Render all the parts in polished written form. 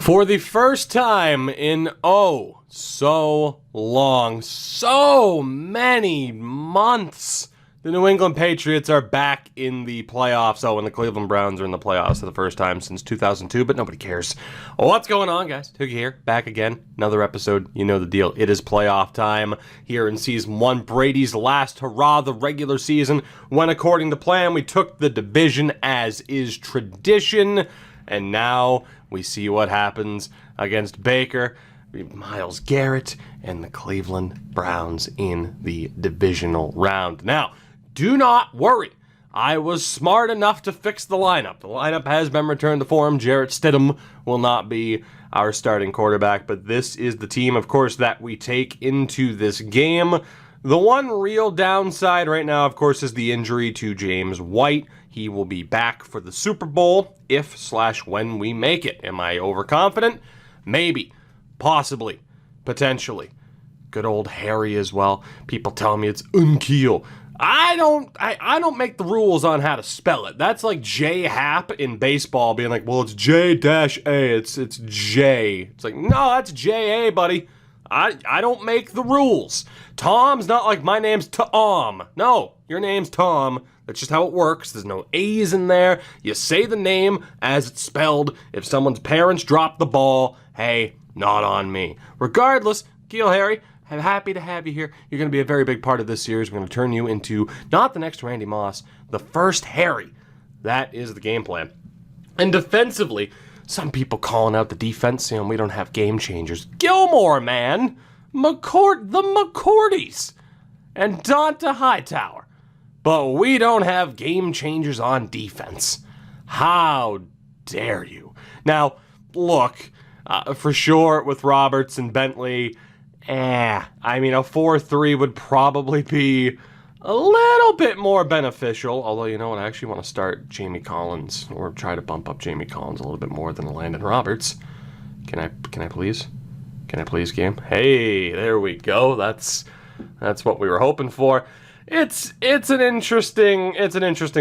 For the first time in, so long, so many months, the New England Patriots are back in the playoffs. And the Cleveland Browns are in the playoffs for the first time since 2002, but nobody cares. What's going on, guys? Tookie here, back again. Another episode. You know the deal. It is playoff time here in Season 1. Brady's last hurrah of the regular season, when according to plan, we took the division as is tradition. And now we see what happens against Baker, Myles Garrett, and the Cleveland Browns in the divisional round. Now, do not worry. I was smart enough to fix the lineup. The lineup has been returned to form. Jarrett Stidham will not be our starting quarterback, but this is the team, of course, that we take into this game. The one real downside right now, of course, is the injury to James White. He will be back for the Super Bowl if/when we make it. Am I overconfident? Maybe. Possibly. Potentially. Good old Harry as well. People tell me it's Unkeel. I don't make the rules on how to spell it. That's like J-Hap in baseball being like, well, it's J-A. It's J. It's like, no, that's J-A, buddy. I don't make the rules. Tom's not like my name's Tom. No, your name's Tom. That's just how it works. There's no A's in there. You say the name as it's spelled. If someone's parents drop the ball, hey, not on me. Regardless, Keel Harry, I'm happy to have you here. You're going to be a very big part of this series. We're going to turn you into not the next Randy Moss, the first Harry. That is the game plan. And defensively, some people calling out the defense saying we don't have game changers. Gilmore, man. The McCourties. And Donta Hightower. But we don't have game changers on defense. How dare you? Now, look, for sure with Roberts and Bentley, I mean, a 4-3 would probably be a little bit more beneficial. Although, you know what, I actually want to start Jamie Collins, or try to bump up Jamie Collins a little bit more than Landon Roberts. Can I please? Can I please, game? Hey, there we go. That's what we were hoping for. It's an interesting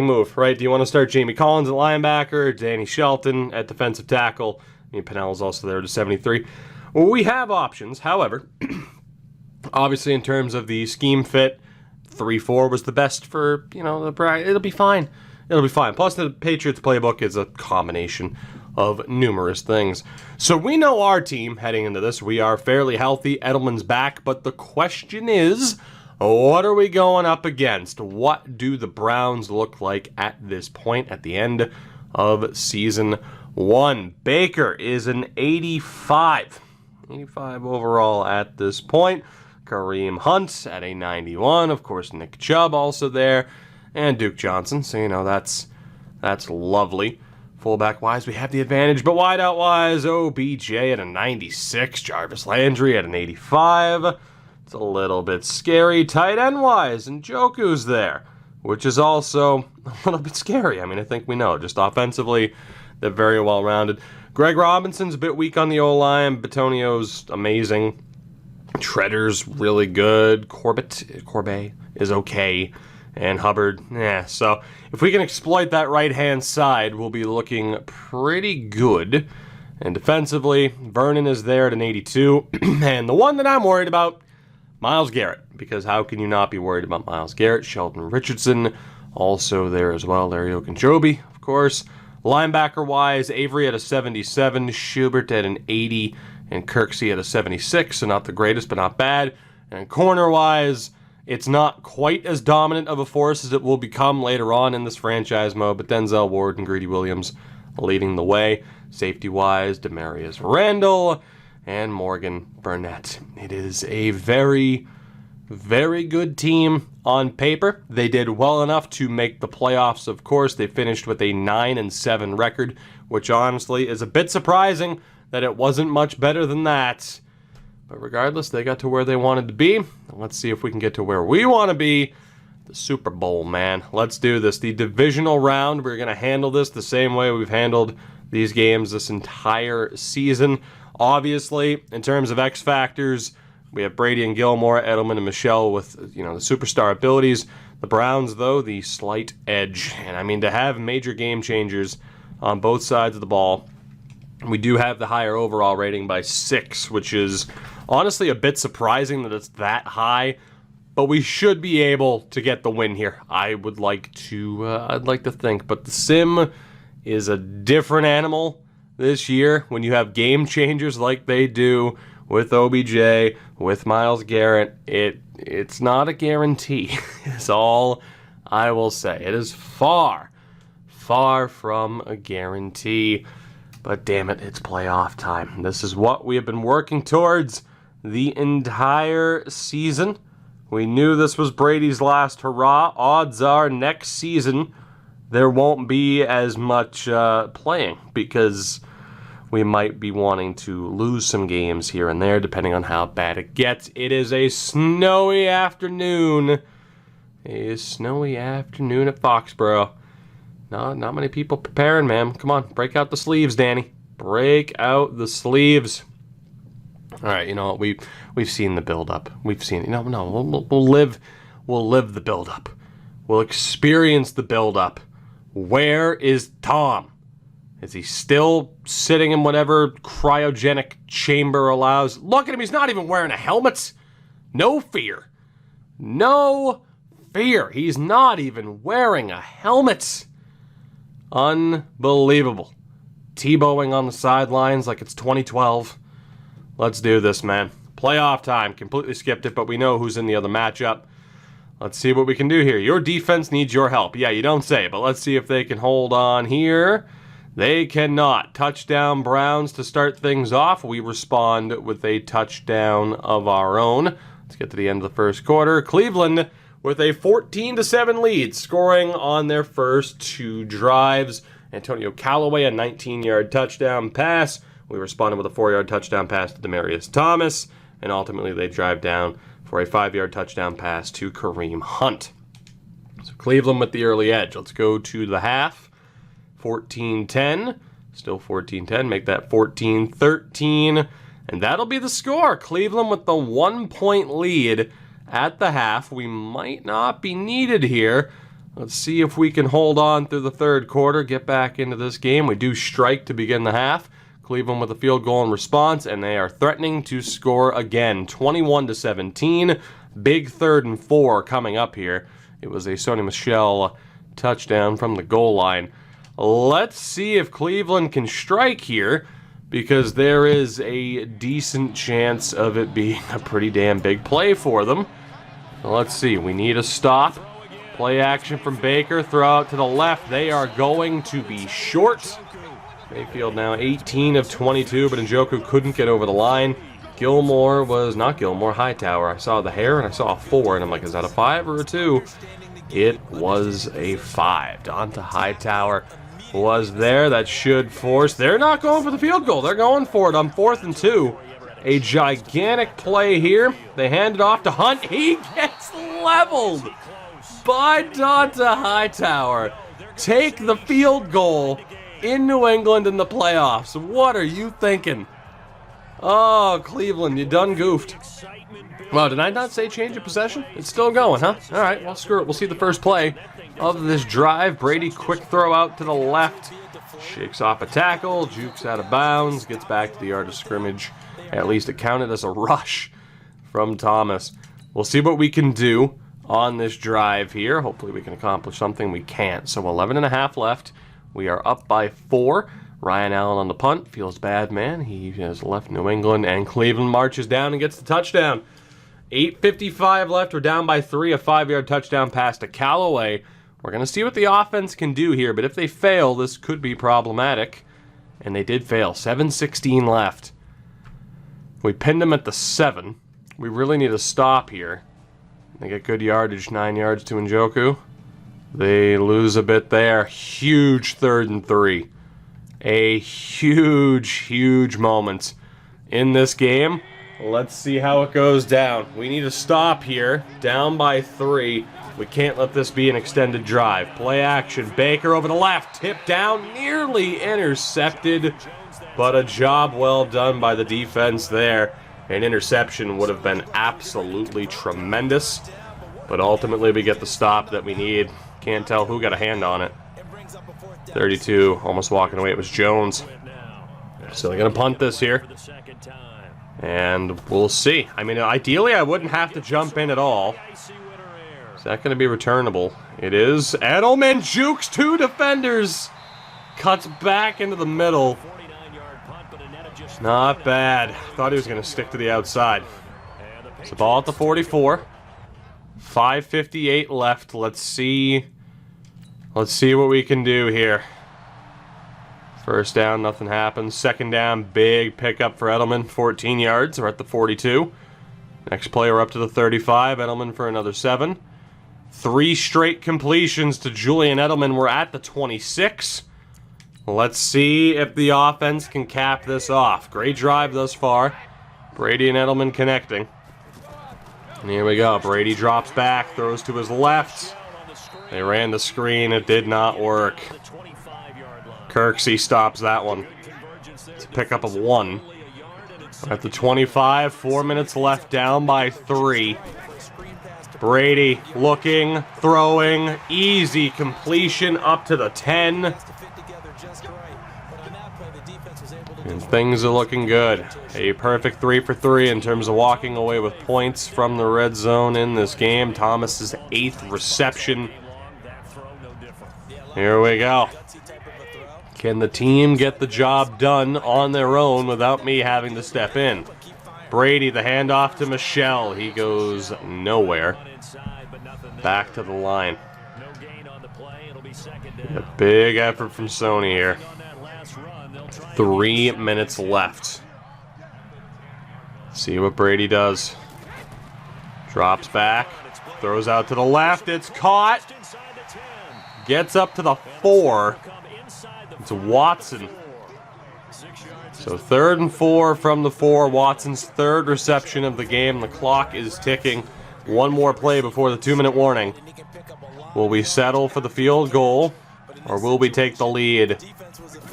move, right? Do you want to start Jamie Collins at linebacker, Danny Shelton at defensive tackle? I mean, Pennell's also there to 73. Well, we have options. However, obviously in terms of the scheme fit, 3-4 was the best for, it'll be fine. It'll be fine. Plus, the Patriots playbook is a combination of numerous things. So we know our team heading into this. We are fairly healthy. Edelman's back. But the question is, what are we going up against? What do the Browns look like at this point at the end of Season 1? Baker is an 85. 85 overall at this point. Kareem Hunt at a 91. Of course, Nick Chubb also there. And Duke Johnson. So, that's lovely. Fullback-wise, we have the advantage. But wideout-wise, OBJ at a 96. Jarvis Landry at an 85. It's a little bit scary. Tight end-wise, and Njoku's there, which is also a little bit scary. I mean, I think we know. Just offensively, they're very well-rounded. Greg Robinson's a bit weak on the O-line. Batonio's amazing. Treader's really good. Corbett is okay. And Hubbard, So if we can exploit that right-hand side, we'll be looking pretty good. And defensively, Vernon is there at an 82. And the one that I'm worried about, Myles Garrett. Because how can you not be worried about Myles Garrett? Sheldon Richardson also there as well. Larry Ogunjobi, of course. Linebacker-wise, Avery at a 77, Schubert at an 80, and Kirksey at a 76, so not the greatest, but not bad. And corner-wise, it's not quite as dominant of a force as it will become later on in this franchise mode, but Denzel Ward and Greedy Williams leading the way. Safety-wise, Demarius Randall and Morgan Burnett. It is a very, very good team on paper. They did well enough to make the playoffs, of course. They finished with a 9-7 record, which honestly is a bit surprising that it wasn't much better than that. But regardless, they got to where they wanted to be. Let's see if we can get to where we want to be. The Super Bowl, man. Let's do this. The divisional round, we're going to handle this the same way we've handled these games this entire season. Obviously, in terms of X factors, we have Brady and Gilmore, Edelman and Michelle with, the superstar abilities. The Browns, though, the slight edge. And I mean, to have major game changers on both sides of the ball We do have the higher overall rating by 6, which is honestly a bit surprising that it's that high. But we should be able to get the win here. I'd like to think. But the sim is a different animal this year when you have game changers like they do with OBJ, with Myles Garrett. It's not a guarantee. It's all I will say. It is far from a guarantee. But damn it, it's playoff time. This is what we have been working towards the entire season. We knew this was Brady's last hurrah. Odds are next season there won't be as much playing because we might be wanting to lose some games here and there depending on how bad it gets. It is a snowy afternoon. A snowy afternoon at Foxborough. Not many people preparing, man. Come on, break out the sleeves, Danny. Break out the sleeves. All right, you know what? We've seen the buildup. We've seen we'll live the buildup. We'll experience the buildup. Where is Tom? Is he still sitting in whatever cryogenic chamber allows? Look at him. He's not even wearing a helmet. No fear. No fear. He's not even wearing a helmet. Unbelievable. Tebowing on the sidelines like it's 2012. Let's do this, man. Playoff time. Completely skipped it, but we know who's in the other matchup. Let's see what we can do here. Your defense needs your help. Yeah, you don't say, but let's see if they can hold on here. They cannot. Touchdown Browns to start things off. We respond with a touchdown of our own. Let's get to the end of the first quarter. Cleveland with a 14-7 lead, scoring on their first 2 drives. Antonio Callaway, a 19-yard touchdown pass. We responded with a 4-yard touchdown pass to Demaryius Thomas, and ultimately they drive down for a 5-yard touchdown pass to Kareem Hunt. So Cleveland with the early edge. Let's go to the half. 14-10. Still 14-10. Make that 14-13. And that'll be the score. Cleveland with the 1-point lead at the half. We might not be needed here. Let's see if we can hold on through the third quarter, get back into this game. We do strike to begin the half. Cleveland with a field goal in response, and they are threatening to score again. 21-17. Big 3rd and 4 coming up here. It was a Sony Michel touchdown from the goal line. Let's see if Cleveland can strike here, because there is a decent chance of it being a pretty damn big play for them. Let's see. We need a stop. Play action from Baker. Throw out to the left. They are going to be short. Mayfield now 18 of 22, but Njoku couldn't get over the line. Hightower. I saw the hair and I saw a 4, and I'm like, is that a 5 or a 2? It was a 5. Donta Hightower was there. That should force. They're not going for the field goal. They're going for it on 4th and 2. A gigantic play here. They hand it off to Hunt. He gets leveled by Donta Hightower. Take the field goal in New England in the playoffs. What are you thinking? Oh, Cleveland, you done goofed. Well, did I not say change of possession? It's still going, huh? All right, well, screw it. We'll see the first play of this drive. Brady, quick throw out to the left. Shakes off a tackle, jukes out of bounds, gets back to the yard of scrimmage. At least it counted as a rush from Thomas. We'll see what we can do on this drive here. Hopefully we can accomplish something. We can't. So 11.5 left. We are up by 4. Ryan Allen on the punt. Feels bad, man. He has left New England, and Cleveland marches down and gets the touchdown. 8:55 left. We're down by 3. A 5-yard touchdown pass to Callaway. We're going to see what the offense can do here, but if they fail, this could be problematic. And they did fail. 7:16 left. We pinned them at the 7. We really need a stop here. They get good yardage, 9 yards to Njoku. They lose a bit there. Huge 3rd and 3. A huge moment in this game. Let's see how it goes down. We need a stop here. Down by 3. We can't let this be an extended drive. Play action. Baker over the left. Tip down. Nearly intercepted. But a job well done by the defense there. An interception would have been absolutely tremendous. But ultimately we get the stop that we need. Can't tell who got a hand on it. 32, almost walking away. It was Jones. So they're going to punt this here. And we'll see. I mean, ideally, I wouldn't have to jump in at all. Is that going to be returnable? It is. Edelman jukes 2 defenders. Cuts back into the middle. Not bad. Thought he was going to stick to the outside. So ball at the 44. 5:58 left. Let's see what we can do here. First down, nothing happens. Second down, big pickup for Edelman, 14 yards. We're at the 42. Next play, we're up to the 35. Edelman for another 7. 3 straight completions to Julian Edelman. We're at the 26. Let's see if the offense can cap this off. Great drive thus far. Brady and Edelman connecting. And here we go. Brady drops back, throws to his left. They ran the screen. It did not work. Kirksey stops that one. It's a pickup of 1. At the 25, 4 minutes left, down by 3. Brady looking, throwing, easy completion up to the 10. And things are looking good. A perfect 3 for 3 in terms of walking away with points from the red zone in this game. Thomas's 8th reception. Here we go. Can the team get the job done on their own without me having to step in? Brady, the handoff to Michelle. He goes nowhere. Back to the line. A big effort from Sony here. 3 minutes left. See what Brady does. Drops back. Throws out to the left. It's caught. Gets up to the 4. It's Watson. So 3rd and 4 from the 4. Watson's 3rd reception of the game. The clock is ticking. 1 more play before the 2-minute warning. Will we settle for the field goal, or will we take the lead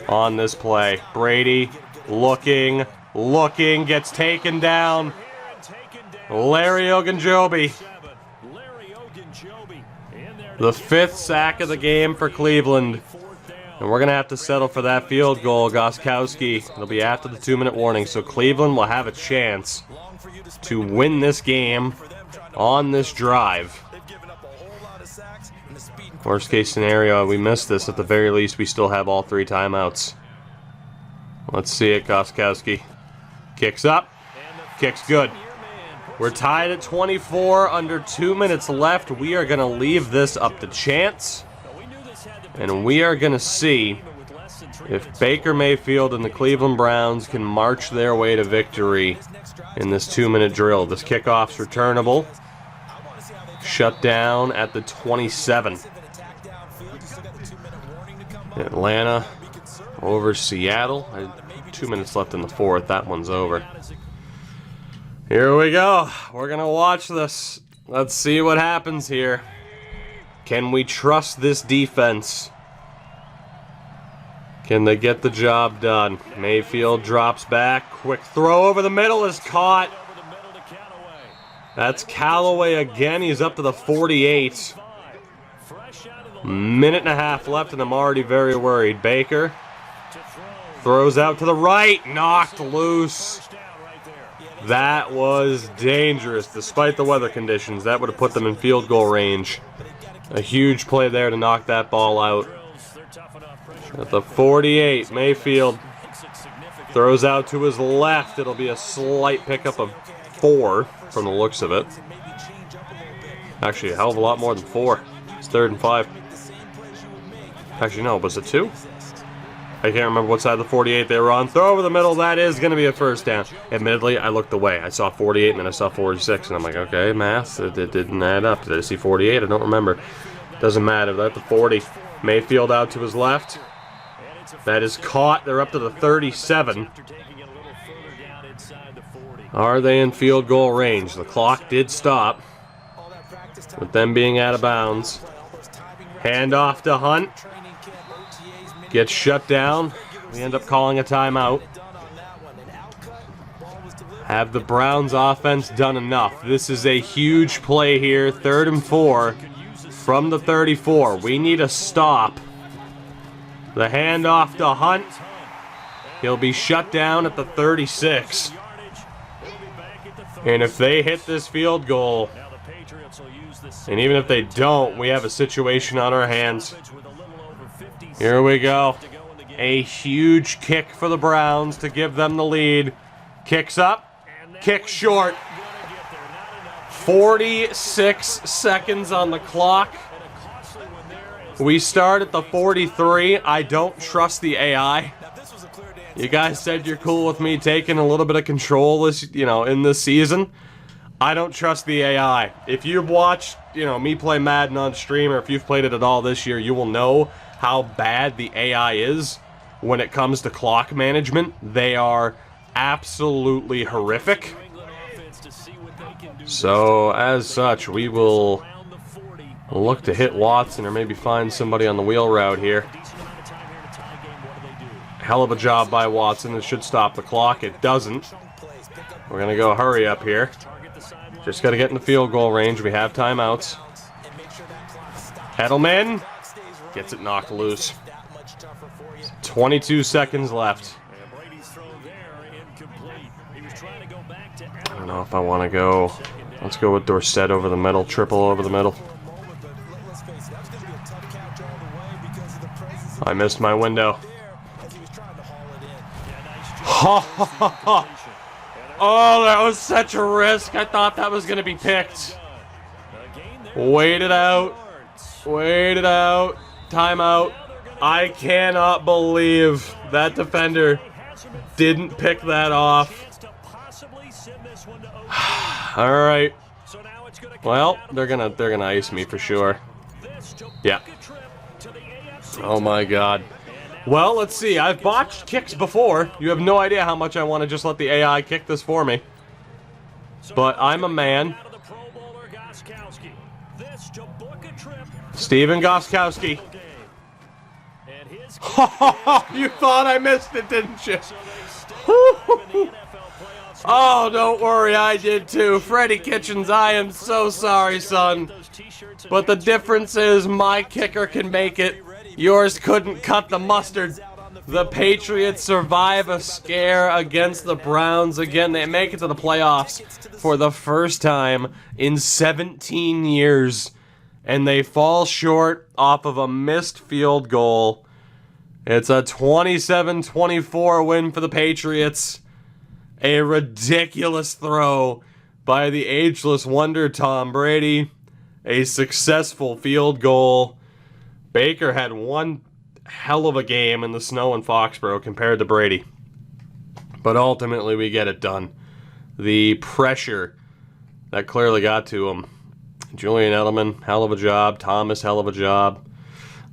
on this play? Brady looking, gets taken down. Larry Ogunjobi. The 5th sack of the game for Cleveland. And we're going to have to settle for that field goal, Gostkowski. It'll be after the 2-minute warning, so Cleveland will have a chance to win this game on this drive. Worst case scenario, we miss this. At the very least, we still have all 3 timeouts. Let's see it, Gostkowski. Kicks up. Kicks good. We're tied at 24, under 2 minutes left. We are going to leave this up to chance. And we are going to see if Baker Mayfield and the Cleveland Browns can march their way to victory in this 2-minute drill. This kickoff's returnable. Shut down at the 27. Atlanta over Seattle. 2 minutes left in the 4th. That one's over. Here we go. We're going to watch this. Let's see what happens here. Can we trust this defense? Can they get the job done? Mayfield drops back. Quick throw over the middle is caught. That's Callaway again. He's up to the 48. Minute and a half left, and I'm already very worried. Baker throws out to the right. Knocked loose. That was dangerous. Despite the weather conditions, that would have put them in field goal range. A huge play there to knock that ball out. At the 48, Mayfield throws out to his left. It'll be a slight pickup of 4 from the looks of it. Actually, a hell of a lot more than 4. It's 3rd and 5. Actually, no, was it 2? I can't remember what side of the 48 they were on. Throw over the middle. That is going to be a first down. Admittedly, I looked away. I saw 48 and then I saw 46. And I'm like, okay, math. It didn't add up. Did I see 48? I don't remember. Doesn't matter. They're at the 40. Mayfield out to his left. That is caught. They're up to the 37. Are they in field goal range? The clock did stop with them being out of bounds. Handoff to Hunt. Gets shut down. We end up calling a timeout. Have the Browns offense done enough? This is a huge play here. 3rd and 4 from the 34. We need a stop. The handoff to Hunt. He'll be shut down at the 36. And if they hit this field goal, and even if they don't, we have a situation on our hands. Here we go. A huge kick for the Browns to give them the lead. Kicks up, kick short. 46 seconds on the clock. We start at the 43. I don't trust the AI. You guys said you're cool with me taking a little bit of control in this season. I don't trust the AI. If you've watched, me play Madden on stream, or if you've played it at all this year, you will know how bad the AI is when it comes to clock management. They are absolutely horrific. So, as such, we will look to hit Watson or maybe find somebody on the wheel route here. Hell of a job by Watson. It should stop the clock. It doesn't. We're going to go hurry up here. Just got to get in the field goal range. We have timeouts. Edelman gets it knocked loose. 22 seconds left. I don't know if I want to go. Let's go with Dorsett over the middle. Triple over the middle. I missed my window. Oh, that was such a risk. I thought that was going to be picked. Wait it out. Wait it out. Timeout. I cannot believe that defender didn't pick that off. All right. Well, they're gonna ice me for sure. Yeah. Oh my God. Well, let's see. I've botched kicks before. You have no idea how much I want to just let the AI kick this for me. But I'm a man. Steven Gostkowski. You thought I missed it, didn't you? Oh, don't worry, I did too. Freddie Kitchens, I am so sorry, son. But the difference is my kicker can make it. Yours couldn't cut the mustard. The Patriots survive a scare against the Browns again. They make it to the playoffs for the first time in 17 years. And they fall short off of a missed field goal. It's a 27-24 win for the Patriots. A ridiculous throw by the ageless wonder Tom Brady. A successful field goal. Baker had one hell of a game in the snow in Foxborough compared to Brady. But ultimately we get it done. The pressure that clearly got to him. Julian Edelman, hell of a job. Thomas, hell of a job.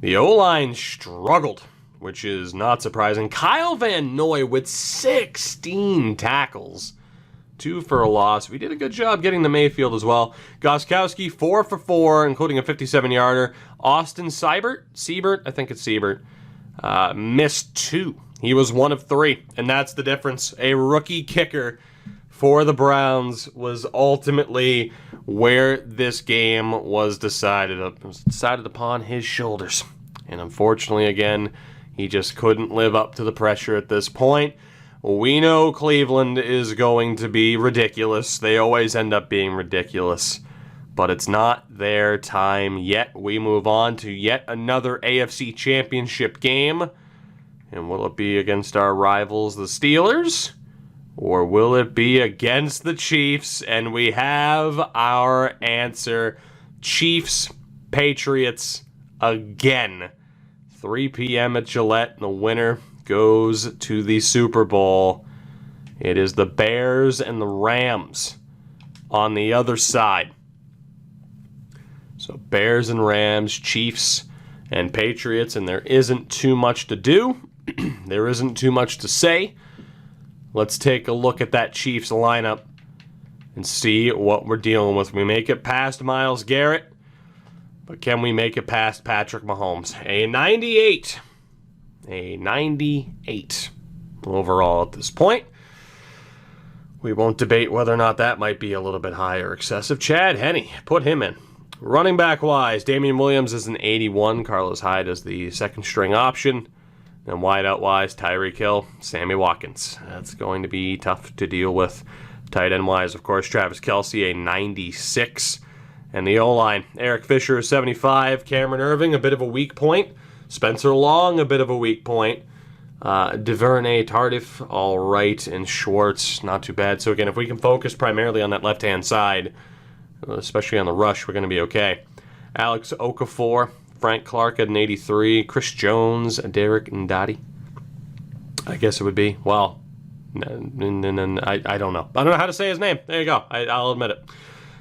The O-line struggled, which is not surprising. Kyle Van Noy with 16 tackles. 2 for a loss. We did a good job getting to Mayfield as well. Gostkowski, 4 for 4, including a 57-yarder. Austin Siebert, I think it's Siebert, missed 2. He was 1 of 3, and that's the difference. A rookie kicker for the Browns was ultimately where this game was decided. It was decided upon his shoulders. And unfortunately, again, he just couldn't live up to the pressure at this point. We know Cleveland is going to be ridiculous. They always end up being ridiculous. But it's not their time yet. We move on to yet another AFC Championship game. And will it be against our rivals, the Steelers? Or will it be against the Chiefs? And we have our answer. Chiefs, Patriots, again. 3 p.m. at Gillette, and the winner goes to the Super Bowl. It is the Bears and the Rams on the other side. So Bears and Rams, Chiefs and Patriots, and there isn't too much to do. There isn't too much to say. Let's take a look at that Chiefs lineup and see what we're dealing with. We make it past Myles Garrett, but can we make it past Patrick Mahomes? A 98. A 98 overall at this point. We won't debate whether or not that might be a little bit high or excessive. Chad Henne, put him in. Running back wise, Damian Williams is an 81. Carlos Hyde is the second string option. And wide-out-wise, Tyreek Hill, Sammy Watkins. That's going to be tough to deal with. Tight end-wise, of course, Travis Kelce, a 96. And the O-line, Eric Fisher, 75. Cameron Irving, a bit of a weak point. Spencer Long, a bit of a weak point. DuVernay, Tardif, all right. And Schwartz, not too bad. So, again, if we can focus primarily on that left-hand side, especially on the rush, we're going to be okay. Alex Okafor, Frank Clark at an 83. Chris Jones, Derek Ndadi. I guess it would be. Well, I don't know. I don't know how to say his name. There you go. I'll admit it.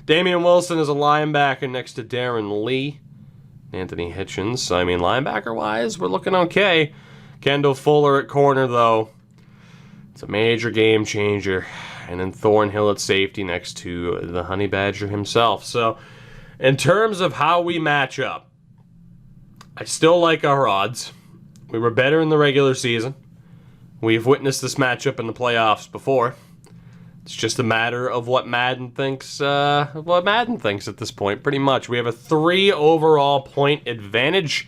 Damian Wilson is a linebacker next to Darren Lee. Anthony Hitchens. I mean, linebacker-wise, we're looking okay. Kendall Fuller at corner, though. It's a major game changer. And then Thornhill at safety next to the Honey Badger himself. So, in terms of how we match up, I still like our odds. We were better in the regular season. We've witnessed this matchup in the playoffs before. It's just a matter of what Madden thinks. At this point, pretty much. We have a 3 overall point advantage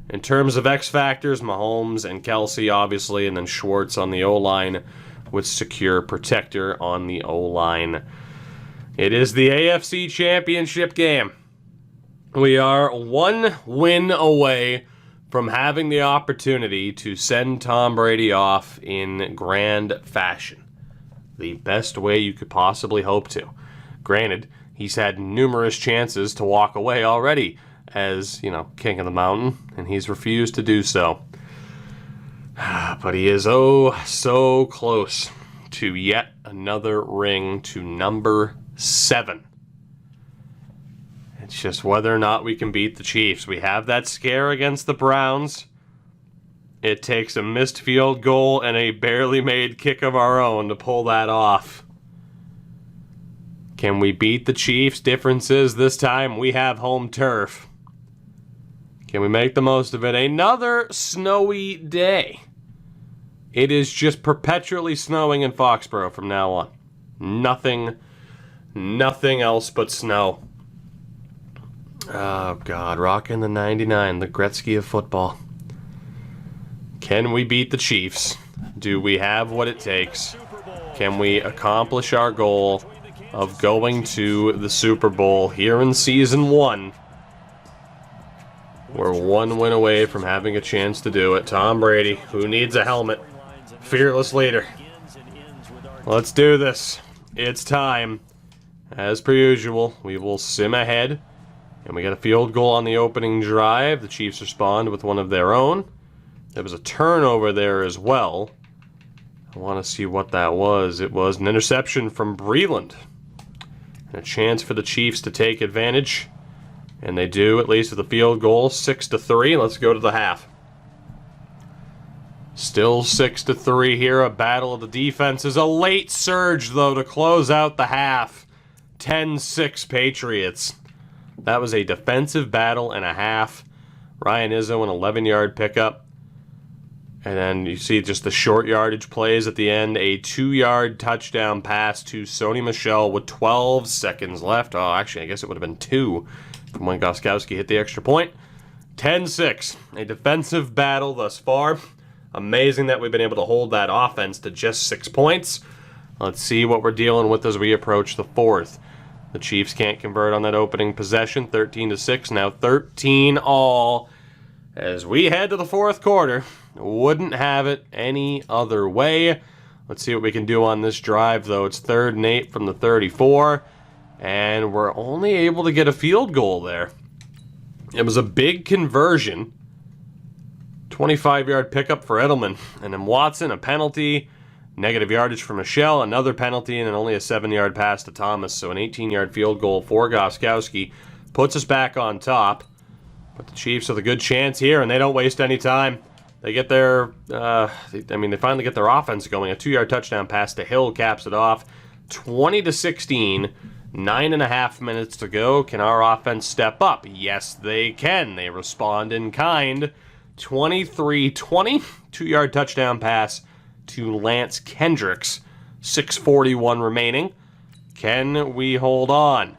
in terms of X factors. Mahomes and Kelce, obviously, and then Schwartz on the O-line with secure protector on the O-line. It is the AFC Championship game. We are 1 win away from having the opportunity to send Tom Brady off in grand fashion. The best way you could possibly hope to. Granted, he's had numerous chances to walk away already as, king of the mountain, and he's refused to do so. But he is so close to yet another ring to number 7. It's just whether or not we can beat the Chiefs. We have that scare against the Browns. It takes a missed field goal and a barely made kick of our own to pull that off. Can we beat the Chiefs? Difference is this time we have home turf. Can we make the most of it? Another snowy day. It is just perpetually snowing in Foxborough from now on. Nothing else but snow. Oh, God. Rocking the 99, the Gretzky of football. Can we beat the Chiefs? Do we have what it takes? Can we accomplish our goal of going to the Super Bowl here in Season 1? We're 1 win away from having a chance to do it. Tom Brady, who needs a helmet? Fearless leader. Let's do this. It's time. As per usual, we will sim ahead. And we got a field goal on the opening drive. The Chiefs respond with one of their own. There was a turnover there as well. I want to see what that was. It was an interception from Breland. And a chance for the Chiefs to take advantage. And they do, at least with a field goal, 6-3. Let's go to the half. Still 6-3 here. A battle of the defenses. A late surge, though, to close out the half. 10-6 Patriots. That was a defensive battle and a half. Ryan Izzo, an 11-yard pickup. And then you see just the short yardage plays at the end. A 2-yard touchdown pass to Sony Michel with 12 seconds left. Oh, actually, I guess it would have been 2 from when Gostkowski hit the extra point. 10-6. A defensive battle thus far. Amazing that we've been able to hold that offense to just 6 points. Let's see what we're dealing with as we approach the 4th. The Chiefs can't convert on that opening possession. 13-6. Now 13 all. As we head to the 4th quarter. Wouldn't have it any other way. Let's see what we can do on this drive, though. It's 3rd and 8 from the 34. And we're only able to get a field goal there. It was a big conversion. 25-yard pickup for Edelman. And then Watson, a penalty. Negative yardage for Michelle, another penalty, and then only a 7-yard pass to Thomas. So an 18-yard field goal for Gostkowski puts us back on top. But the Chiefs have a good chance here, and they don't waste any time. They get their, they finally get their offense going. A 2-yard touchdown pass to Hill caps it off. 20-16, 9.5 minutes to go. Can our offense step up? Yes, they can. They respond in kind. 23-20, 2-yard touchdown pass to Lance Kendricks. 6:41 remaining. Can we hold on?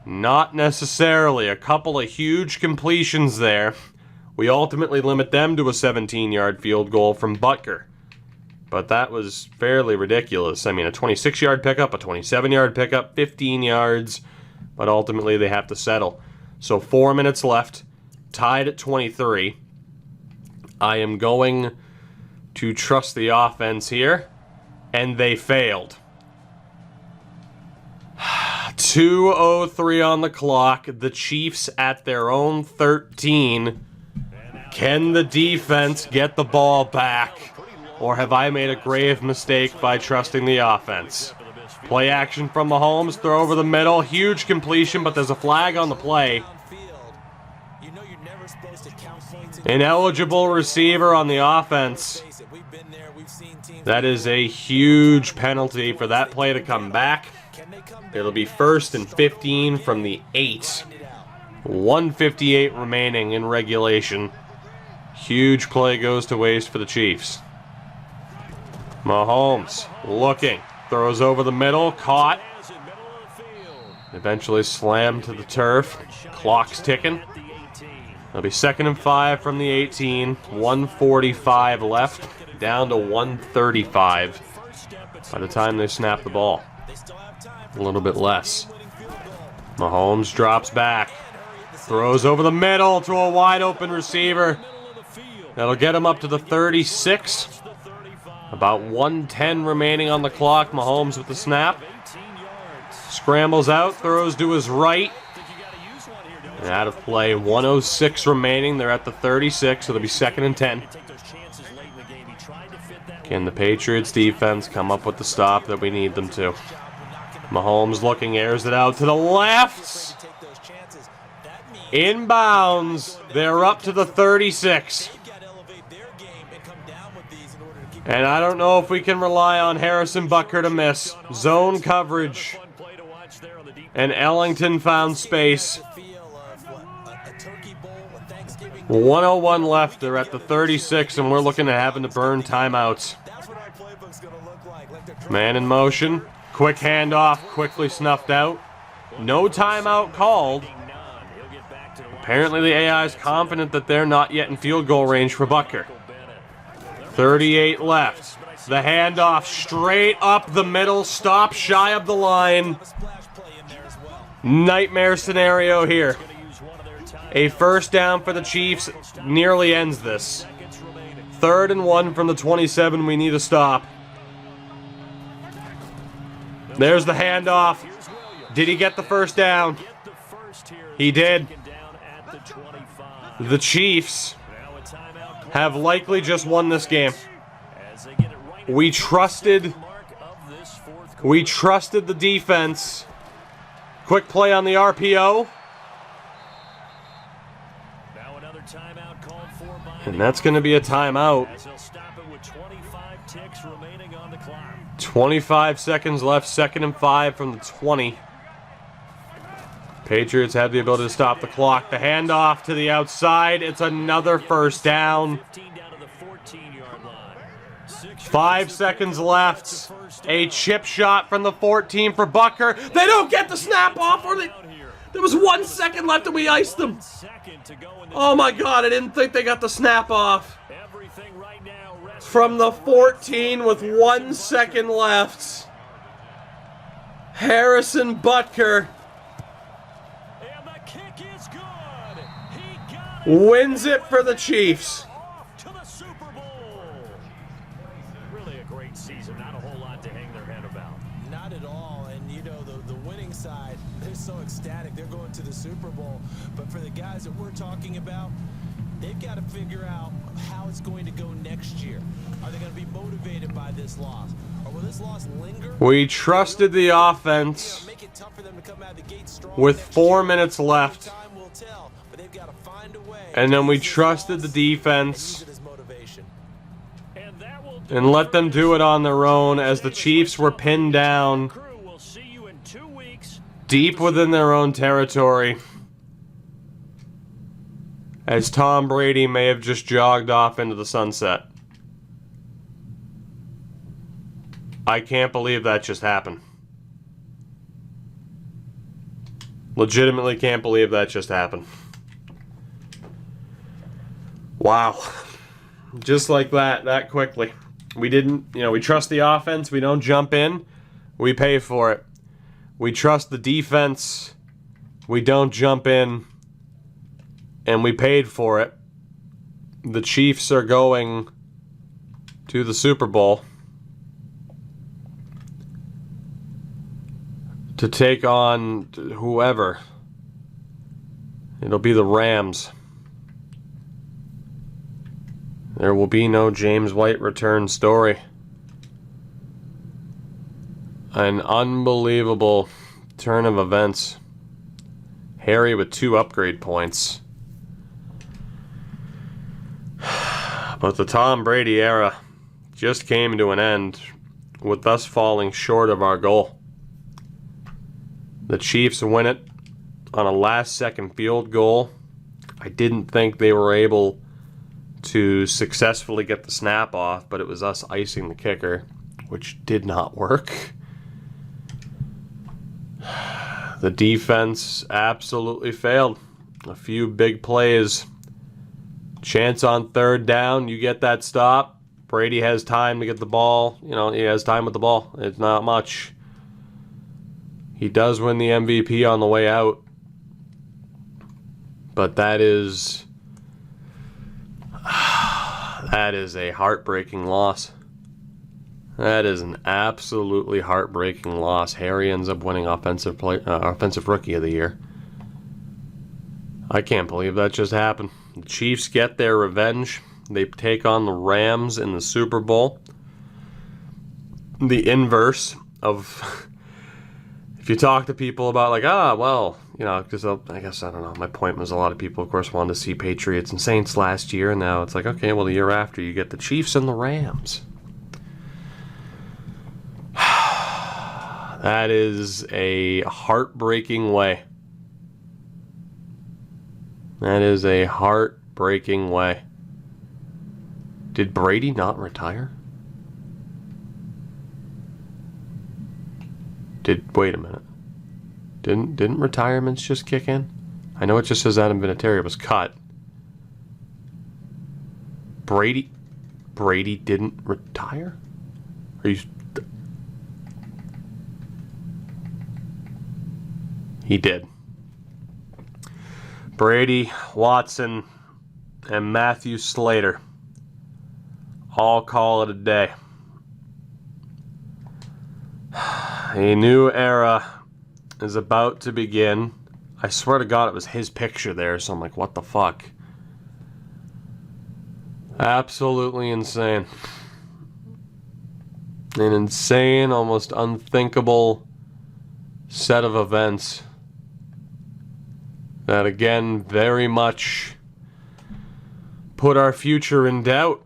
Not necessarily. A couple of huge completions there. We ultimately limit them to a 17-yard field goal from Butker. But that was fairly ridiculous. I mean, a 26-yard pickup, a 27-yard pickup, 15 yards. But ultimately, they have to settle. So 4 minutes left, tied at 23. I am going to trust the offense here. And they failed. 2:03 on the clock. The Chiefs at their own 13. Can the defense get the ball back? Or have I made a grave mistake by trusting the offense? Play action from Mahomes, throw over the middle, huge completion, but there's a flag on the play. Ineligible receiver on the offense. That is a huge penalty for that play to come back. It'll be 1st and 15 from the 8. 1:58 remaining in regulation. Huge play goes to waste for the Chiefs. Mahomes looking. Throws over the middle. Caught. Eventually slammed to the turf. Clock's ticking. It'll be 2nd and 5 from the 18. 1:45 left. Down to 1:35 by the time they snap the ball. A little bit less. Mahomes drops back. Throws over the middle to a wide open receiver. That'll get him up to the 36. About 1:10 remaining on the clock. Mahomes with the snap. Scrambles out, throws to his right. And out of play, 1:06 remaining. They're at the 36, so it'll be 2nd and 10. Can the Patriots defense come up with the stop that we need them to? Mahomes looking, airs it out to the left. Inbounds. They're up to the 36. And I don't know if we can rely on Harrison Butker to miss. Zone coverage. And Ellington found space. 1:01 left. They're at the 36, and we're looking at having to burn timeouts. Man in motion. Quick handoff, quickly snuffed out. No timeout called. Apparently the AI is confident that they're not yet in field goal range for Butker. 38 left. The handoff straight up the middle, stop shy of the line. Nightmare scenario here. A first down for the Chiefs nearly ends this. 3rd and 1 from the 27. We need a stop. There's the handoff. Did he get the first down? He did. The Chiefs have likely just won this game. We trusted the defense. Quick play on the RPO. And that's going to be a timeout. 25 seconds left, 2nd and 5 from the 20. Patriots have the ability to stop the clock. The handoff to the outside. It's another first down. 5 seconds left. A chip shot from the 14 for Butker. They don't get the snap off. There was 1 second left and we iced them. Oh my God, I didn't think they got the snap off. From the 14 with 1 second left. Harrison Butker wins it for the Chiefs. Really a great season. Not a whole lot to hang their head about. Not at all. And you know, the winning side, they're so ecstatic. They're going to the Super Bowl. But for the guys that we're talking about, they've got to figure out how it's going to go next year. Are they going to be motivated by this loss? Or will this loss linger? We trusted the offense with 4 minutes left. And then we trusted the defense and let them do it on their own as the Chiefs were pinned down deep within their own territory. As Tom Brady may have just jogged off into the sunset. I can't believe that just happened. Legitimately can't believe that just happened. Wow. Just like that quickly. We didn't, we trust the offense. We don't jump in. We pay for it. We trust the defense. We don't jump in. And we paid for it. The Chiefs are going to the Super Bowl to take on whoever. It'll be the Rams. There will be no James White return story. An unbelievable turn of events. Harry with 2 upgrade points. But the Tom Brady era just came to an end with us falling short of our goal. The Chiefs win it on a last-second field goal. I didn't think they were able to successfully get the snap off, but it was us icing the kicker, which did not work. The defense absolutely failed. A few big plays. Chance on 3rd down, you get that stop. Brady has time to get the ball. He has time with the ball. It's not much. He does win the MVP on the way out. But that is a heartbreaking loss. That is an absolutely heartbreaking loss. Harry ends up winning offensive rookie of the year. I can't believe that just happened. The Chiefs get their revenge. They take on the Rams in the Super Bowl. The inverse of if you talk to people about because I guess, I don't know, my point was a lot of people, of course, wanted to see Patriots and Saints last year, and now it's like, okay, well, the year after you get the Chiefs and the Rams. That is a heartbreaking way. That is a heartbreaking way. Did Brady not retire? Wait a minute. Didn't retirements just kick in? I know it just says Adam Vinatieri was cut. Brady didn't retire? Are you? He did. Brady, Watson, and Matthew Slater all call it a day. A new era is about to begin. I swear to God it was his picture there, so I'm like, what the fuck? Absolutely insane. An insane, almost unthinkable set of events that, again, very much put our future in doubt.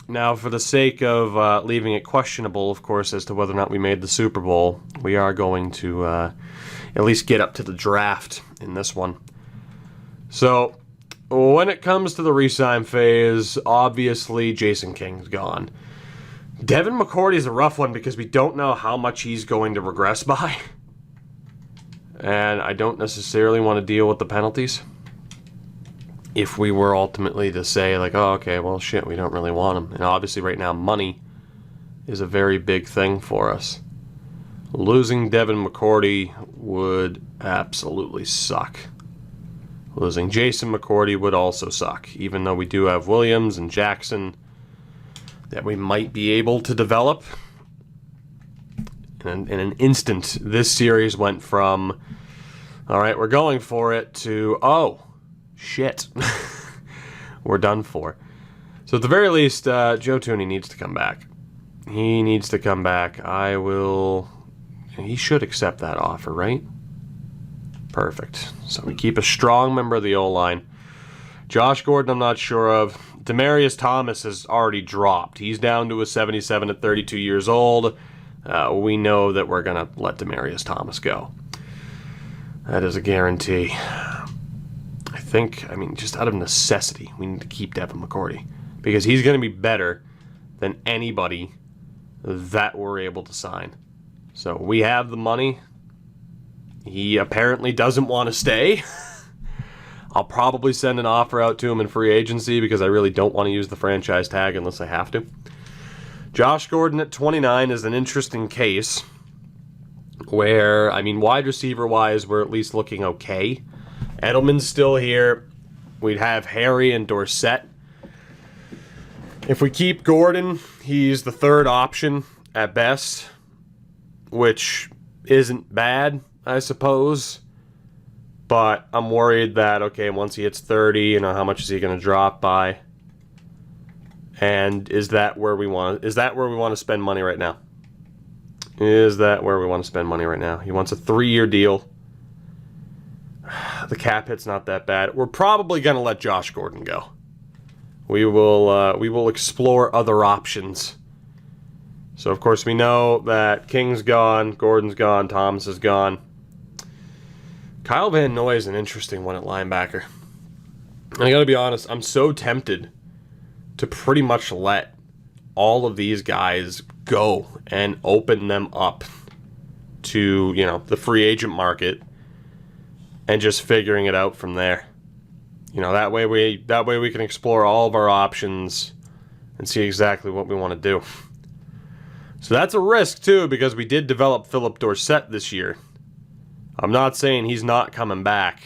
Now, for the sake of leaving it questionable, of course, as to whether or not we made the Super Bowl, we are going to at least get up to the draft in this one. So, when it comes to the re-sign phase, obviously Jason King's gone. Devin McCourty is a rough one because we don't know how much he's going to regress by. And I don't necessarily want to deal with the penalties. If we were ultimately to say, like, oh, okay, well, shit, we don't really want him. And obviously right now, money is a very big thing for us. Losing Devin McCourty would absolutely suck. Losing Jason McCourty would also suck, even though we do have Williams and Jackson that we might be able to develop. In an instant, this series went from, all right, we're going for it, to, oh, shit. We're done for. So at the very least, Joe Thuney needs to come back. He needs to come back. He should accept that offer, right? Perfect. So we keep a strong member of the O-line. Josh Gordon, I'm not sure of. Demaryius Thomas has already dropped. He's down to a 77 at 32 years old. We know that we're going to let Demaryius Thomas go. That is a guarantee. Just out of necessity, we need to keep Devin McCourty. Because he's going to be better than anybody that we're able to sign. So we have the money. He apparently doesn't want to stay. I'll probably send an offer out to him in free agency because I really don't want to use the franchise tag unless I have to. Josh Gordon at 29 is an interesting case where, I mean, wide receiver-wise, we're at least looking okay. Edelman's still here. We'd have Harry and Dorsett. If we keep Gordon, he's the third option at best, which isn't bad, I suppose. But I'm worried that, okay, once he hits 30, you know, how much is he going to drop by? And is that where we want to spend money right now? Is that where we want to spend money right now? He wants a 3-year deal. The cap hit's not that bad. We're probably going to let Josh Gordon go. We will explore other options. So, of course, we know that King's gone, Gordon's gone, Thomas is gone. Kyle Van Noy is an interesting one at linebacker. And I got to be honest, I'm so tempted to pretty much let all of these guys go and open them up to, you know, the free agent market and just figuring it out from there. You know, that way we can explore all of our options and see exactly what we want to do. So that's a risk too, because we did develop Philip Dorsett this year. I'm not saying he's not coming back,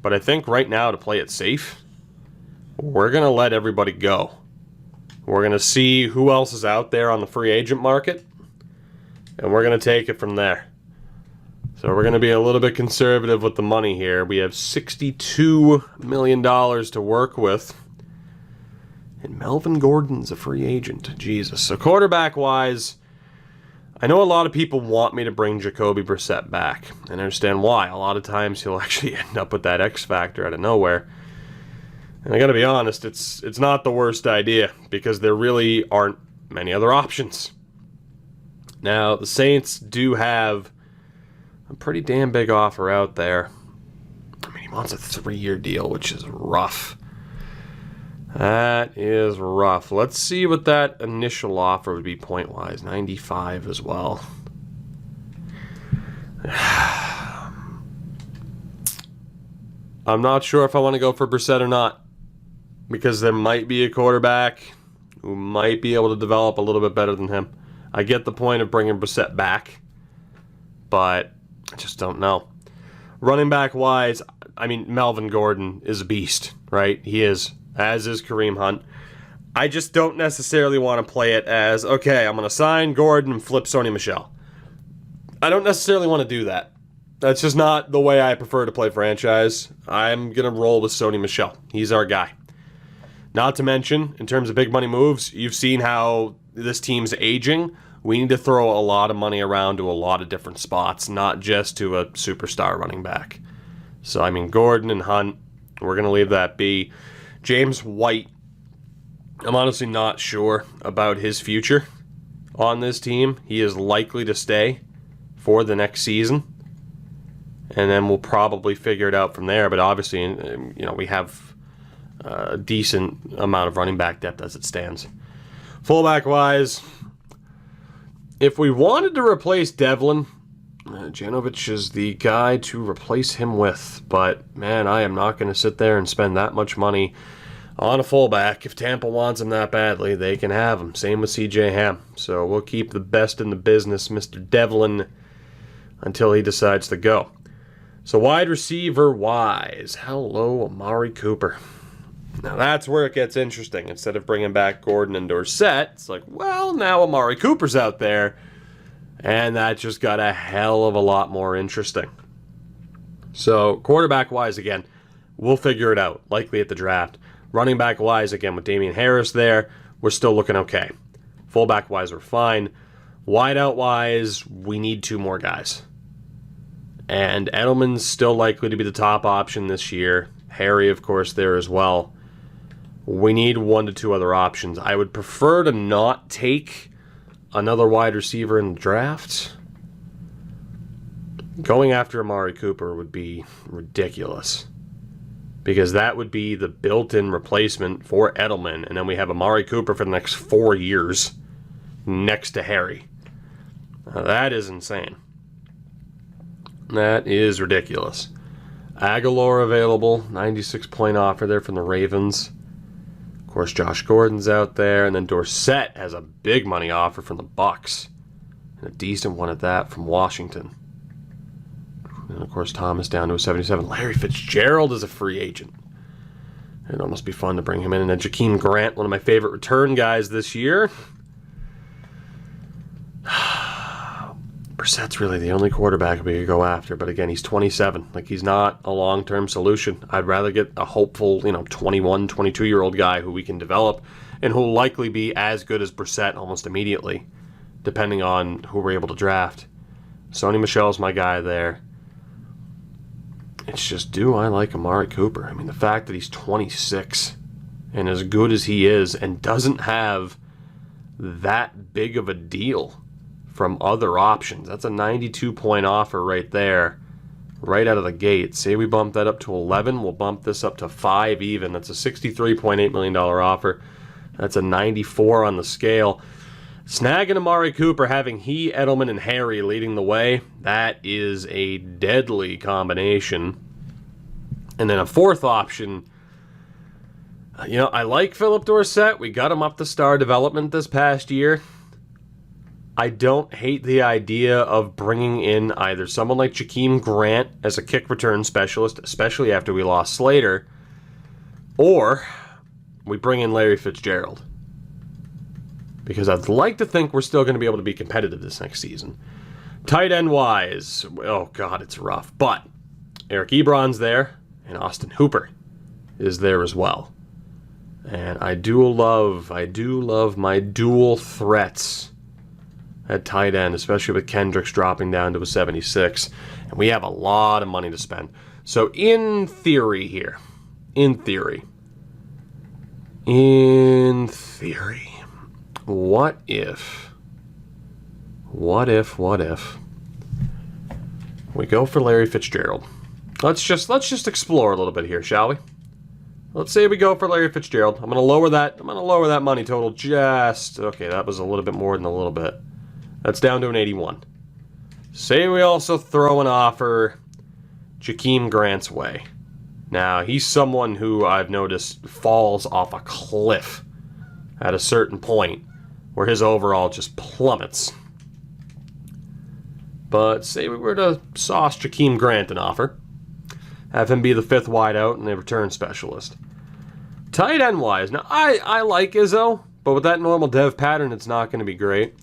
but I think right now, to play it safe, we're going to let everybody go. We're going to see who else is out there on the free agent market, and we're going to take it from there. So we're going to be a little bit conservative with the money here. We have $62 million to work with. And Melvin Gordon's a free agent. Jesus. So quarterback-wise, I know a lot of people want me to bring Jacoby Brissett back. And I understand why. A lot of times he'll actually end up with that X factor out of nowhere. And I got to be honest, it's not the worst idea because there really aren't many other options. Now, the Saints do have a pretty damn big offer out there. I mean, he wants a 3-year deal, which is rough. That is rough. Let's see what that initial offer would be point-wise. 95 as well. I'm not sure if I want to go for Brissett or not, because there might be a quarterback who might be able to develop a little bit better than him. I get the point of bringing Brissett back, but I just don't know. Running back-wise, I mean, Melvin Gordon is a beast, right? He is, as is Kareem Hunt. I just don't necessarily want to play it as, okay, I'm going to sign Gordon and flip Sony Michel. I don't necessarily want to do that. That's just not the way I prefer to play franchise. I'm going to roll with Sony Michel. He's our guy. Not to mention, in terms of big money moves, you've seen how this team's aging. We need to throw a lot of money around to a lot of different spots, not just to a superstar running back. So, I mean, Gordon and Hunt, we're going to leave that be. James White, I'm honestly not sure about his future on this team. He is likely to stay for the next season, and then we'll probably figure it out from there. But obviously, you know, we have a decent amount of running back depth as it stands. Fullback-wise, if we wanted to replace Devlin, Janovich is the guy to replace him with. But, man, I am not going to sit there and spend that much money on a fullback. If Tampa wants him that badly, they can have him. Same with C.J. Ham. So we'll keep the best in the business, Mr. Devlin, until he decides to go. So wide receiver-wise, hello, Amari Cooper. Now that's where it gets interesting. Instead of bringing back Gordon and Dorsett, it's like, well, now Amari Cooper's out there. And that just got a hell of a lot more interesting. So quarterback-wise, again, we'll figure it out, likely at the draft. Running back-wise, again, with Damian Harris there, we're still looking okay. Fullback-wise, we're fine. Wideout-wise, we need 2 more guys. And Edelman's still likely to be the top option this year. Harry, of course, there as well. We need 1 to 2 other options. I would prefer to not take another wide receiver in the draft. Going after Amari Cooper would be ridiculous, because that would be the built-in replacement for Edelman, and then we have Amari Cooper for the next 4 years next to Harry. Now, that is insane. That is ridiculous. Aguilar available, 96-point offer there from the Ravens. Of course, Josh Gordon's out there, and then Dorsett has a big money offer from the Bucks, and a decent one at that from Washington. And of course, Thomas down to a 77. Larry Fitzgerald is a free agent. It must be fun to bring him in. And then Jakeem Grant, one of my favorite return guys this year. Brissett's really the only quarterback we could go after, but again, he's 27. Like, he's not a long-term solution. I'd rather get a hopeful, 21, 22-year-old guy who we can develop and who'll likely be as good as Brissett almost immediately, depending on who we're able to draft. Sony Michel's my guy there. It's just, do I like Amari Cooper? I mean, the fact that he's 26 and as good as he is and doesn't have that big of a deal from other options. That's a 92-point offer right there, right out of the gate. Say we bump that up to 11, we'll bump this up to 5 even. That's a $63.8 million offer. That's a 94 on the scale. Snagging Amari Cooper, having he, Edelman, and Harry leading the way, that is a deadly combination. And then a fourth option, I like Philip Dorsett. We got him up to star development this past year. I don't hate the idea of bringing in either someone like Jakeem Grant as a kick return specialist, especially after we lost Slater, or we bring in Larry Fitzgerald. Because I'd like to think we're still going to be able to be competitive this next season. Tight end wise, oh God, it's rough. But Eric Ebron's there, and Austin Hooper is there as well. And I do love my dual threats at tight end, especially with Kendricks dropping down to a 76. And we have a lot of money to spend. So in theory, what if we go for Larry Fitzgerald? Let's just explore a little bit here, shall we? Let's say we go for Larry Fitzgerald. I'm gonna lower that money total just, okay, that was a little bit more than a little bit. That's down to an 81. Say we also throw an offer Jakeem Grant's way. Now, he's someone who I've noticed falls off a cliff at a certain point where his overall just plummets. But say we were to sauce Jakeem Grant an offer, have him be the fifth wideout and the return specialist. Tight end wise, now I like Izzo, but with that normal dev pattern, it's not going to be great.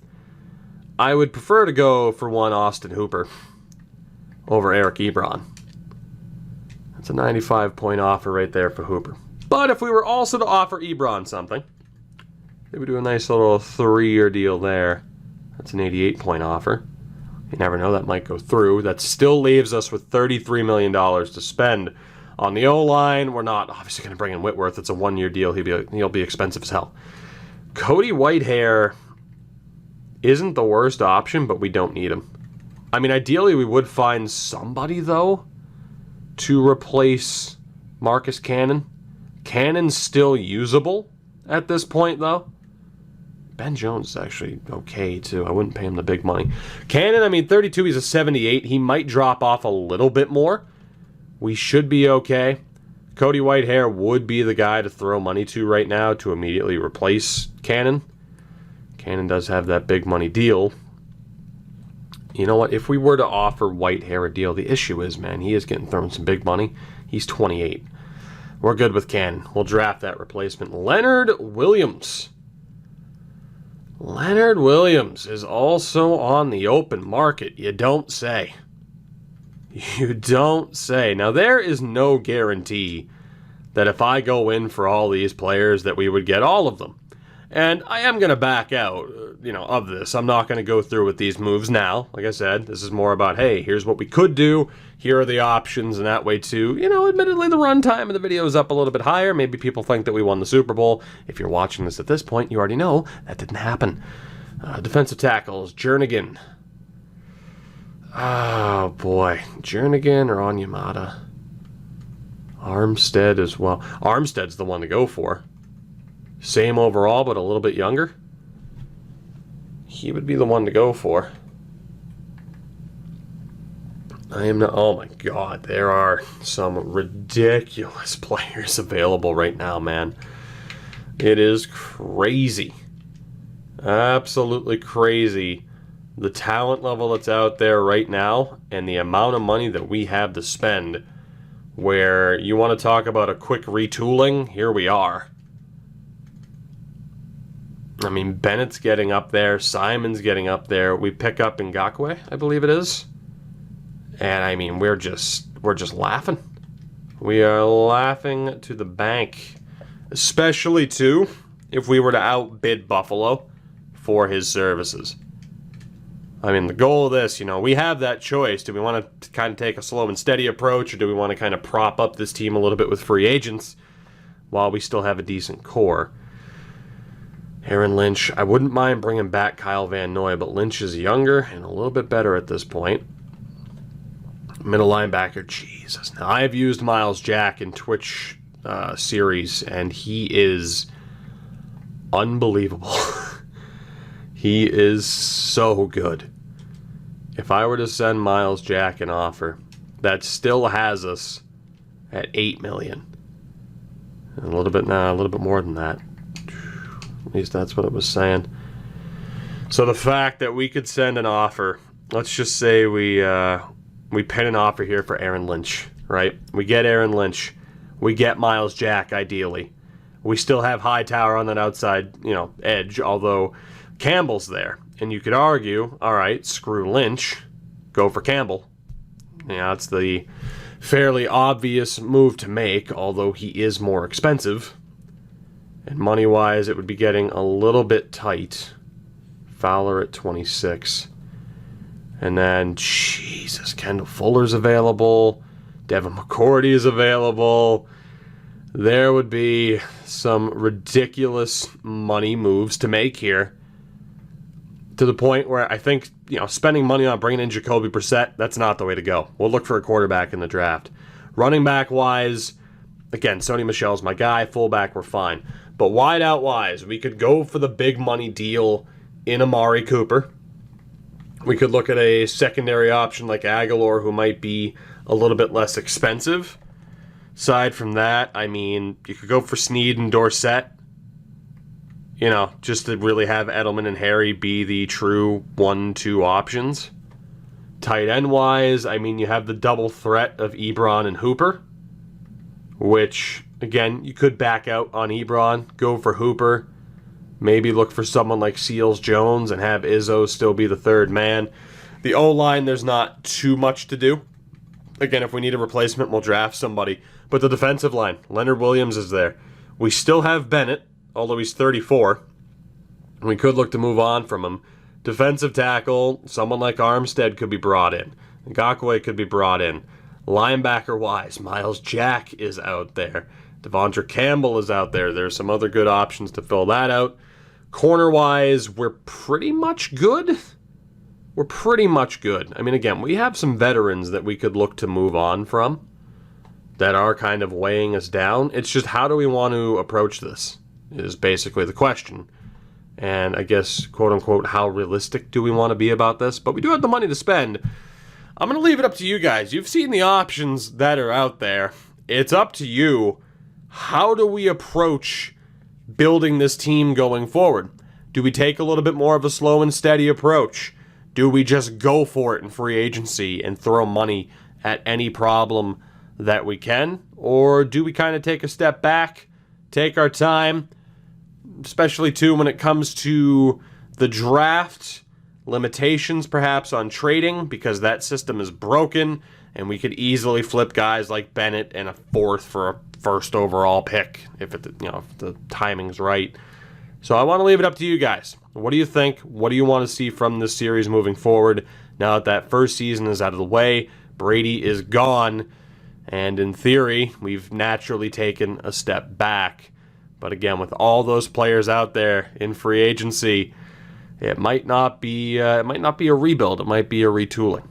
I would prefer to go for one Austin Hooper over Eric Ebron. That's a 95-point offer right there for Hooper. But if we were also to offer Ebron something, they would do a nice little 3-year deal there. That's an 88-point offer. You never know, that might go through. That still leaves us with $33 million to spend on the O-line. We're not obviously going to bring in Whitworth. It's a 1-year deal. He'll be expensive as hell. Cody Whitehair isn't the worst option, but we don't need him. I mean, ideally, we would find somebody, though, to replace Marcus Cannon. Cannon's still usable at this point, though. Ben Jones is actually okay, too. I wouldn't pay him the big money. Cannon, I mean, 32, he's a 78. He might drop off a little bit more. We should be okay. Cody Whitehair would be the guy to throw money to right now to immediately replace Cannon. Cannon does have that big money deal. You know what? If we were to offer Whitehair a deal, the issue is, man, he is getting thrown some big money. He's 28. We're good with Cannon. We'll draft that replacement. Leonard Williams. Leonard Williams is also on the open market. You don't say. You don't say. Now, there is no guarantee that if I go in for all these players that we would get all of them. And I am going to back out, of this. I'm not going to go through with these moves now. Like I said, this is more about, hey, here's what we could do. Here are the options, and that way, too, admittedly, the runtime of the video is up a little bit higher. Maybe people think that we won the Super Bowl. If you're watching this at this point, you already know that didn't happen. Defensive tackles, Jernigan. Oh, boy. Jernigan or Onyemata. Armstead as well. Armstead's the one to go for. Same overall, but a little bit younger. He would be the one to go for. I am not. Oh my God, there are some ridiculous players available right now, man. It is crazy. Absolutely crazy. The talent level that's out there right now and the amount of money that we have to spend. Where you want to talk about a quick retooling, here we are. I mean, Bennett's getting up there. Simon's getting up there. We pick up Ngakoue, I believe it is. And I mean, we're just laughing. We are laughing to the bank. Especially, too, if we were to outbid Buffalo for his services. I mean, the goal of this, you know, we have that choice. Do we want to kind of take a slow and steady approach, or do we want to kind of prop up this team a little bit with free agents while we still have a decent core? Aaron Lynch, I wouldn't mind bringing back Kyle Van Noy, but Lynch is younger and a little bit better at this point. Middle linebacker, Jesus. Now, I've used Miles Jack in Twitch series, and he is unbelievable. He is so good. If I were to send Miles Jack an offer, that still has us at $8 million. A little bit more than that. At least that's what it was saying. So the fact that we could send an offer, let's just say we pen an offer here for Aaron Lynch, right? We get Aaron Lynch. We get Miles Jack, ideally. We still have Hightower on that outside, edge, although Campbell's there. And you could argue, all right, screw Lynch, go for Campbell. It's the fairly obvious move to make, although he is more expensive. And money-wise, it would be getting a little bit tight. Fowler at 26. And then, Jesus, Kendall Fuller's available. Devin McCourty is available. There would be some ridiculous money moves to make here. To the point where I think, spending money on bringing in Jacoby Brissett, that's not the way to go. We'll look for a quarterback in the draft. Running back-wise, again, Sony Michel's my guy. Fullback, we're fine. But wide-out-wise, we could go for the big money deal in Amari Cooper. We could look at a secondary option like Aguilar, who might be a little bit less expensive. Aside from that, I mean, you could go for Snead and Dorsett. Just to really have Edelman and Harry be the true 1-2 options. Tight end-wise, I mean, you have the double threat of Ebron and Hooper. Which, again, you could back out on Ebron, go for Hooper. Maybe look for someone like Seals Jones and have Izzo still be the third man. The O-line, there's not too much to do. Again, if we need a replacement, we'll draft somebody. But the defensive line, Leonard Williams is there. We still have Bennett, although he's 34. We could look to move on from him. Defensive tackle, someone like Armstead could be brought in. Ngakoue could be brought in. Linebacker-wise, Miles Jack is out there. Devondre Campbell is out there. There's some other good options to fill that out. Corner-wise, we're pretty much good. We're pretty much good. I mean, again, we have some veterans that we could look to move on from that are kind of weighing us down. It's just, how do we want to approach this is basically the question. And I guess, quote-unquote, how realistic do we want to be about this? But we do have the money to spend. I'm going to leave it up to you guys. You've seen the options that are out there. It's up to you. How do we approach building this team going forward? Do we take a little bit more of a slow and steady approach? Do we just go for it in free agency and throw money at any problem that we can? Or do we kind of take a step back, take our time, especially too when it comes to the draft, limitations perhaps on trading because that system is broken and we could easily flip guys like Bennett and a fourth for a first overall pick if the timing's right. So I want to leave it up to you guys. What do you think? What do you want to see from this series moving forward? Now that first season is out of the way, Brady is gone, and in theory, we've naturally taken a step back. But again, with all those players out there in free agency, it might not be a rebuild. It might be a retooling.